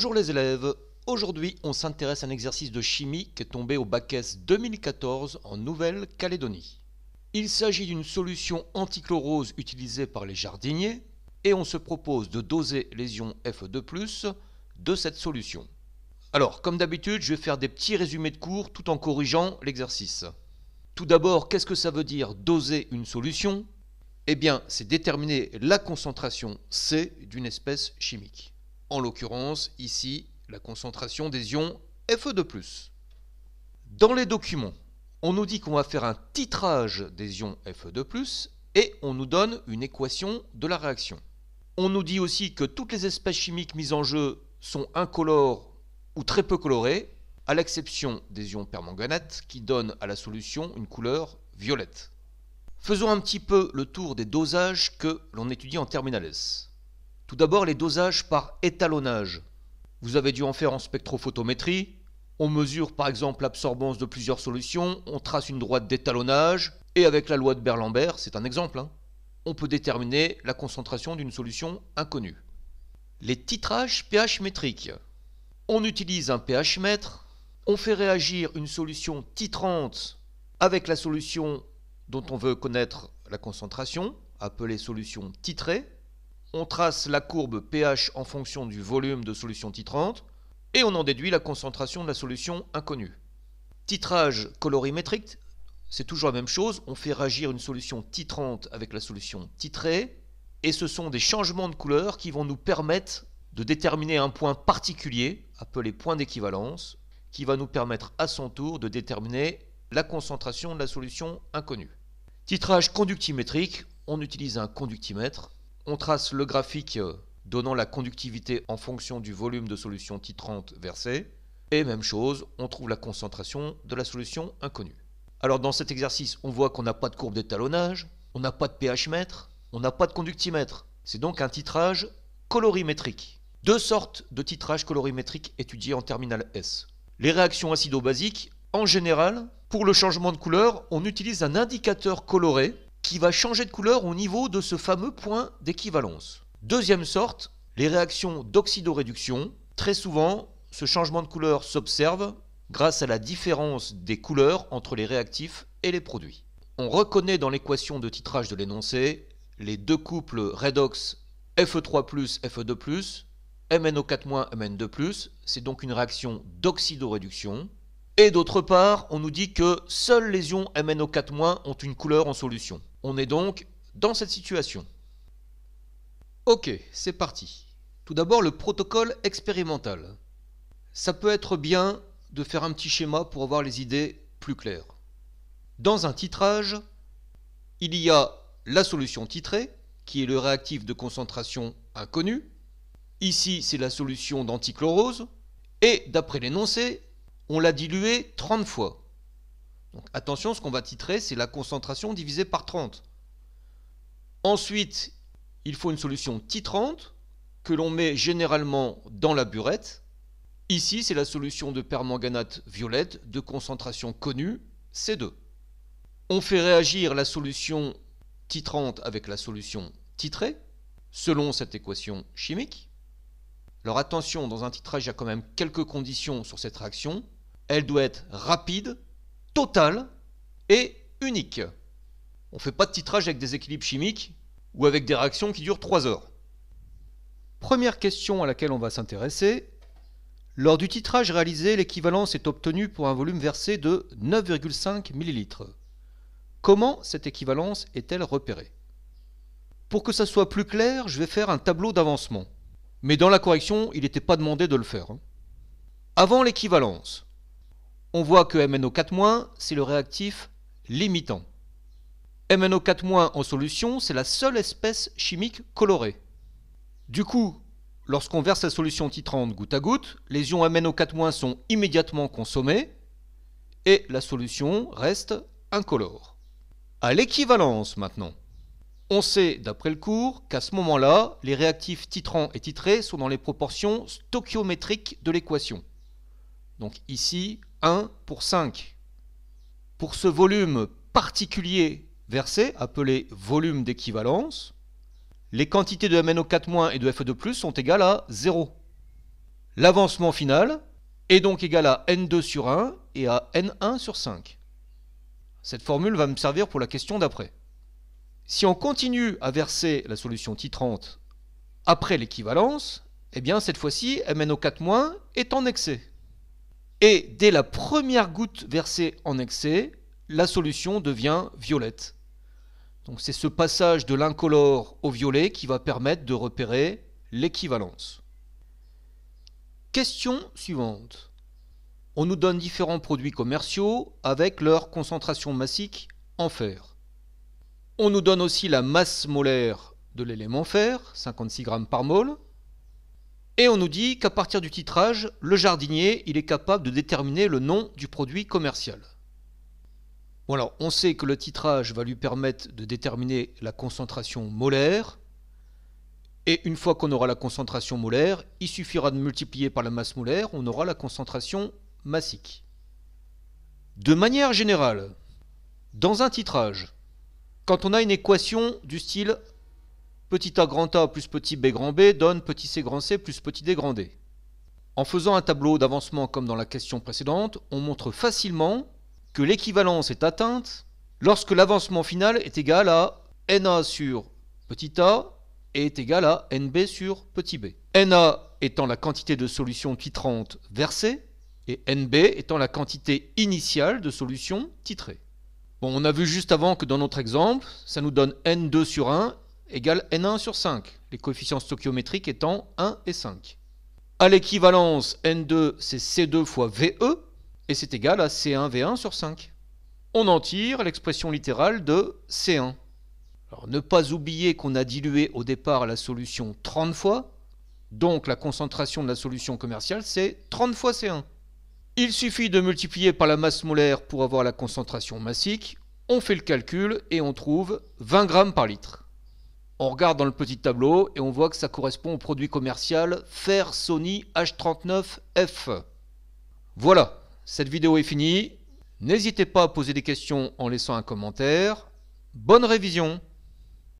Bonjour les élèves, aujourd'hui on s'intéresse à un exercice de chimie qui est tombé au bac S 2014 en Nouvelle-Calédonie. Il s'agit d'une solution antichlorose utilisée par les jardiniers et on se propose de doser les ions Fe2+, de cette solution. Alors, comme d'habitude, je vais faire des petits résumés de cours tout en corrigeant l'exercice. Tout d'abord, qu'est-ce que ça veut dire doser une solution? Eh bien, c'est déterminer la concentration C d'une espèce chimique. En l'occurrence, ici, la concentration des ions Fe2+. Dans les documents, on nous dit qu'on va faire un titrage des ions Fe2+, et on nous donne une équation de la réaction. On nous dit aussi que toutes les espèces chimiques mises en jeu sont incolores ou très peu colorées, à l'exception des ions permanganate qui donnent à la solution une couleur violette. Faisons un petit peu le tour des dosages que l'on étudie en terminale S. Tout d'abord, les dosages par étalonnage. Vous avez dû en faire en spectrophotométrie. On mesure par exemple l'absorbance de plusieurs solutions, on trace une droite d'étalonnage, et avec la loi de Beer-Lambert, c'est un exemple, on peut déterminer la concentration d'une solution inconnue. Les titrages pH métriques. On utilise un pH mètre, on fait réagir une solution titrante avec la solution dont on veut connaître la concentration, appelée solution titrée. On trace la courbe pH en fonction du volume de solution titrante et on en déduit la concentration de la solution inconnue. Titrage colorimétrique, c'est toujours la même chose, on fait réagir une solution titrante avec la solution titrée et ce sont des changements de couleur qui vont nous permettre de déterminer un point particulier, appelé point d'équivalence, qui va nous permettre à son tour de déterminer la concentration de la solution inconnue. Titrage conductimétrique, on utilise un conductimètre. On trace le graphique donnant la conductivité en fonction du volume de solution titrante versée. Et même chose, on trouve la concentration de la solution inconnue. Alors dans cet exercice, on voit qu'on n'a pas de courbe d'étalonnage, on n'a pas de pH mètre, on n'a pas de conductimètre. C'est donc un titrage colorimétrique. Deux sortes de titrage colorimétrique étudiés en terminale S. Les réactions acido-basiques, en général, pour le changement de couleur, on utilise un indicateur coloré qui va changer de couleur au niveau de ce fameux point d'équivalence. Deuxième sorte, les réactions d'oxydoréduction. Très souvent, ce changement de couleur s'observe grâce à la différence des couleurs entre les réactifs et les produits. On reconnaît dans l'équation de titrage de l'énoncé les deux couples redox Fe3+, Fe2+, MnO4-, Mn2+, c'est donc une réaction d'oxydoréduction. Et d'autre part, on nous dit que seuls les ions MnO4- ont une couleur en solution. On est donc dans cette situation. Ok, c'est parti. Tout d'abord, le protocole expérimental. Ça peut être bien de faire un petit schéma pour avoir les idées plus claires. Dans un titrage, il y a la solution titrée, qui est le réactif de concentration inconnue. Ici, c'est la solution d'antichlorose. Et d'après l'énoncé, on l'a dilué 30 fois. Donc attention, ce qu'on va titrer, c'est la concentration divisée par 30. Ensuite, il faut une solution titrante que l'on met généralement dans la burette. Ici, c'est la solution de permanganate violette de concentration connue, C2. On fait réagir la solution titrante avec la solution titrée, selon cette équation chimique. Alors attention, dans un titrage, il y a quand même quelques conditions sur cette réaction. Elle doit être rapide, totale et unique. On ne fait pas de titrage avec des équilibres chimiques ou avec des réactions qui durent 3 heures. Première question à laquelle on va s'intéresser. Lors du titrage réalisé, l'équivalence est obtenue pour un volume versé de 9,5 ml. Comment cette équivalence est-elle repérée? Pour que ça soit plus clair, je vais faire un tableau d'avancement. Mais dans la correction, il n'était pas demandé de le faire. Avant l'équivalence, on voit que MnO4-, c'est le réactif limitant. MnO4- en solution, c'est la seule espèce chimique colorée. Du coup, lorsqu'on verse la solution titrante goutte à goutte, les ions MnO4- sont immédiatement consommés et la solution reste incolore. À l'équivalence maintenant, on sait d'après le cours qu'à ce moment-là, les réactifs titrants et titrés sont dans les proportions stoichiométriques de l'équation. Donc ici, 1 pour 5. Pour ce volume particulier versé, appelé volume d'équivalence, les quantités de MnO4- et de Fe2+ sont égales à 0. L'avancement final est donc égal à N2 sur 1 et à N1 sur 5. Cette formule va me servir pour la question d'après. Si on continue à verser la solution titrante après l'équivalence, eh bien cette fois-ci, MnO4- est en excès. Et dès la première goutte versée en excès, la solution devient violette. Donc c'est ce passage de l'incolore au violet qui va permettre de repérer l'équivalence. Question suivante. On nous donne différents produits commerciaux avec leur concentration massique en fer. On nous donne aussi la masse molaire de l'élément fer, 56 g par mol. Et on nous dit qu'à partir du titrage, le jardinier il est capable de déterminer le nom du produit commercial. Bon alors, on sait que le titrage va lui permettre de déterminer la concentration molaire. Et une fois qu'on aura la concentration molaire, il suffira de multiplier par la masse molaire, on aura la concentration massique. De manière générale, dans un titrage, quand on a une équation du style petit a grand A plus petit b grand B donne petit c grand C plus petit d grand D. En faisant un tableau d'avancement comme dans la question précédente, on montre facilement que l'équivalence est atteinte lorsque l'avancement final est égal à NA sur petit a et est égal à NB sur petit b. NA étant la quantité de solution titrante versée et NB étant la quantité initiale de solution titrée. Bon, on a vu juste avant que dans notre exemple, ça nous donne N2 sur 1 égale N1 sur 5, les coefficients stoichiométriques étant 1 et 5. À l'équivalence, N2 c'est C2 fois VE, et c'est égal à C1 V1 sur 5. On en tire l'expression littérale de C1. Alors, ne pas oublier qu'on a dilué au départ la solution 30 fois, donc la concentration de la solution commerciale c'est 30 fois C1. Il suffit de multiplier par la masse molaire pour avoir la concentration massique, on fait le calcul et on trouve 20 g par litre. On regarde dans le petit tableau et on voit que ça correspond au produit commercial Fer Sony H39F. Voilà, cette vidéo est finie. N'hésitez pas à poser des questions en laissant un commentaire. Bonne révision!